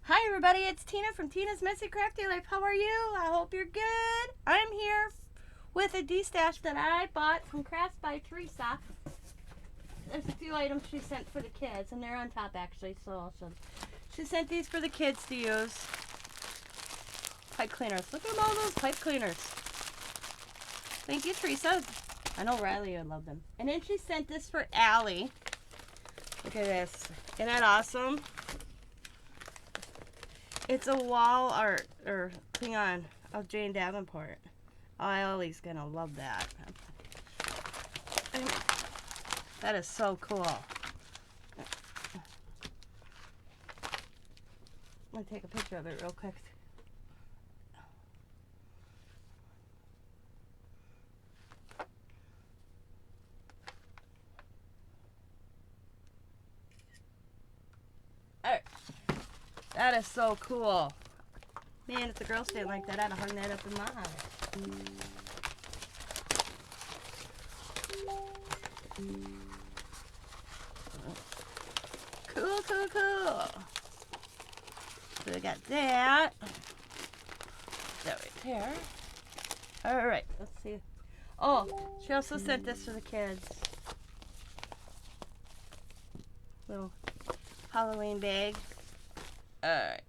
Hi everybody, it's Tina from Tina's Messy Crafty Life. How are you? I hope you're good. I'm here with a Destash that I bought from Crafts by Tereasa. There's a few items she sent for the kids, and they're on top actually, so I'll show them. She sent these for the kids to use. Pipe cleaners. Look at all those pipe cleaners. Thank you, Tereasa. I know Riley would love them. And then she sent this for Allie. Look at this. Isn't that awesome? It's a wall art, or hang on, of Jane Davenport. Allie's gonna love that. That is so cool. I'm gonna take a picture of it real quick. Alright. That is so cool. Man, if the girls didn't like that, I'd have hung that up in my house. Cool, cool, cool. So we got that. That right there. Alright, let's see. Oh, she also sent this for the kids. Little Halloween bag. Alright.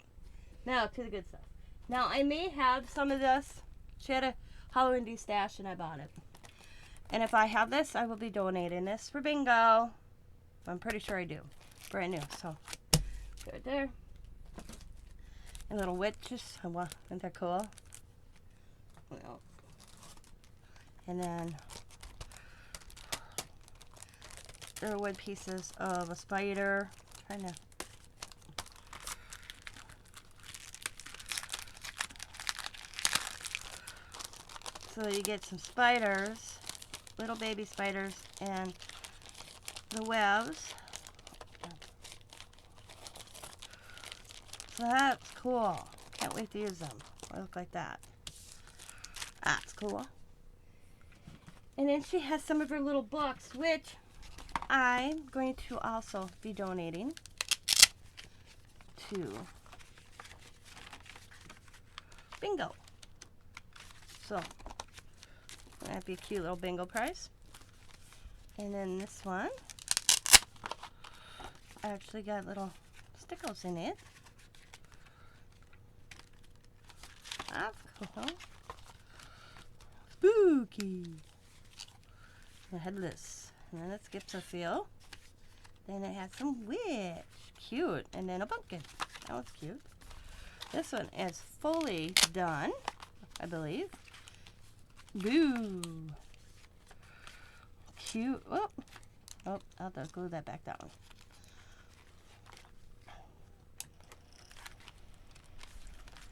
Now to the good stuff. Now I may have some of this. She had a Halloween Destash and I bought it. And if I have this, I will be donating this for bingo. I'm pretty sure I do. Brand new, so right there. And little witches. Isn't that cool? Well, and then there are wood pieces of a spider. Trying to. So you get some spiders, little baby spiders, and the webs. So that's cool. Can't wait to use them. They look like that. That's cool. And then she has some of her little books, which I'm going to also be donating to bingo. So that'd be a cute little bingo prize. And then this one actually got little stickers in it. That's cool. Spooky. And headless. And then it skips a feel. Then it has some witch. Cute. And then a pumpkin. That one's cute. This one is fully done, I believe. Boo. Cute. Oh, I'll have to glue that back down.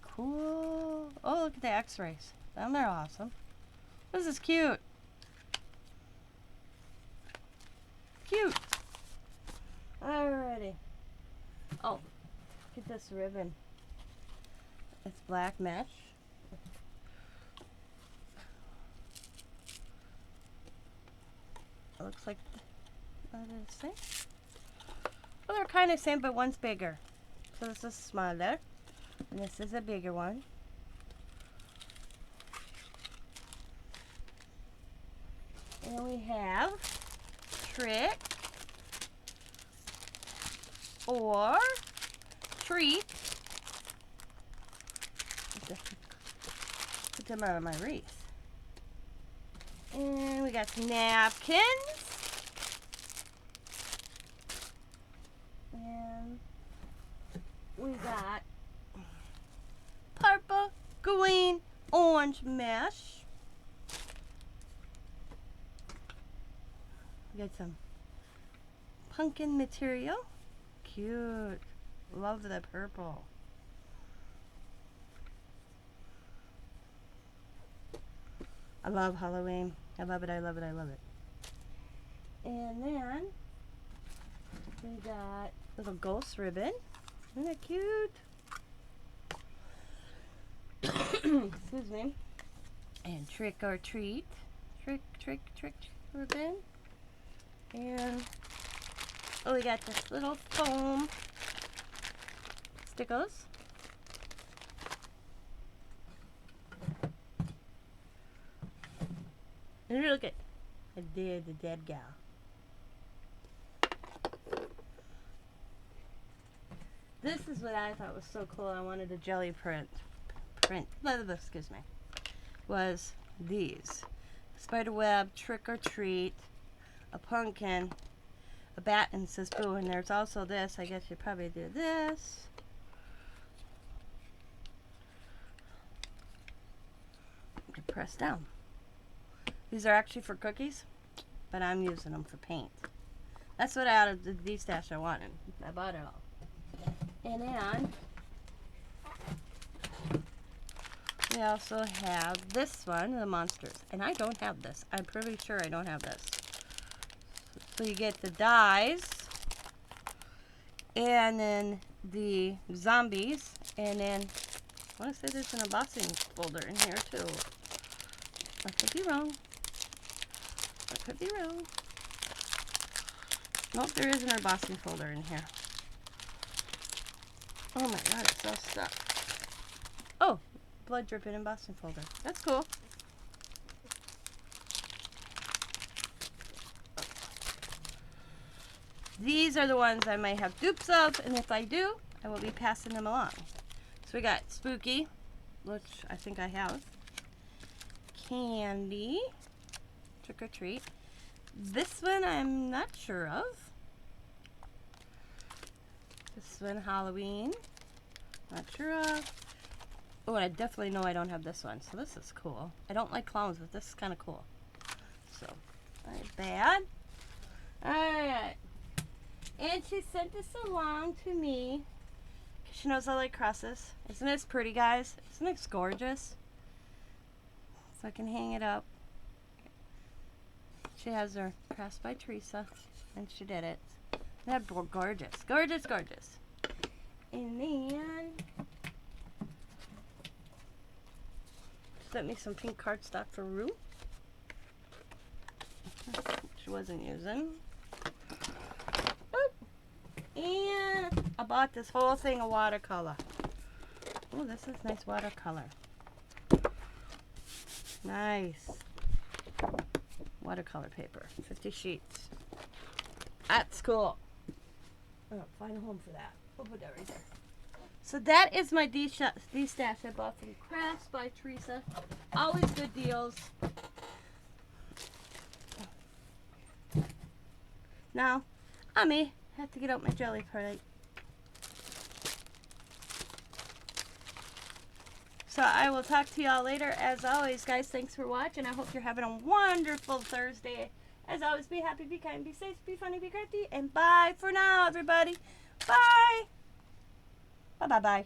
Cool. Oh, look at the x-rays. They're awesome. This is cute. Cute. Alrighty. Oh, look at this ribbon. It's black mesh. It looks like the same. Well, they're kind of the same, but one's bigger. So this is smaller, and this is a bigger one. And we have trick or treat. Put them out of my wreath. And we got some napkins. And we got purple, green, orange mesh. We got some pumpkin material. Cute. Love the purple. I love Halloween. I love it, I love it, I love it. And then we got little ghost ribbon. Isn't that cute? Excuse me. And trick or treat. Trick ribbon. And oh, we got this little foam stickles. And look at the dead gal. This is what I thought was so cool. I wanted a jelly print. Excuse me. Was these. Spiderweb, trick or treat, a pumpkin, a bat, and it says boo. And there's also this. I guess you probably do this. You can press down. These are actually for cookies, but I'm using them for paint. That's what out of the Destash I wanted. I bought it all. And then we also have this one, the monsters. And I don't have this. I'm pretty sure I don't have this. So you get the dies, and then the zombies, and then I want to say there's an embossing folder in here too. I could be wrong. I could be wrong. Nope, there is an embossing folder in here. Oh my god, it's so stuck. Oh, blood dripping embossing folder. That's cool. These are the ones I might have dupes of, and if I do, I will be passing them along. So we got Spooky, which I think I have. Candy. Trick or treat. This one I'm not sure of. This one, Halloween. Not sure of. Oh, I definitely know I don't have this one, so this is cool. I don't like clowns, but this is kind of cool. So, not bad. Alright. And she sent this along to me. She knows I like crosses. Isn't this pretty, guys? Isn't this gorgeous? So I can hang it up. She has her cross by Tereasa, and she did it. That's gorgeous. Gorgeous, gorgeous. And then sent me some pink cardstock for Rue. She wasn't using. And I bought this whole thing of watercolor. Oh, this is nice watercolor. Nice. Watercolor paper. 50 sheets. That's cool. Oh, find a home for that. We'll put that right there. So that is my Destash I bought from Crafts by Tereasa. Always good deals. Now, I may have to get out my jelly plate. So I will talk to y'all later. As always, guys, thanks for watching. I hope you're having a wonderful Thursday. As always, be happy, be kind, be safe, be funny, be crafty, and bye for now, everybody. Bye. Bye-bye-bye.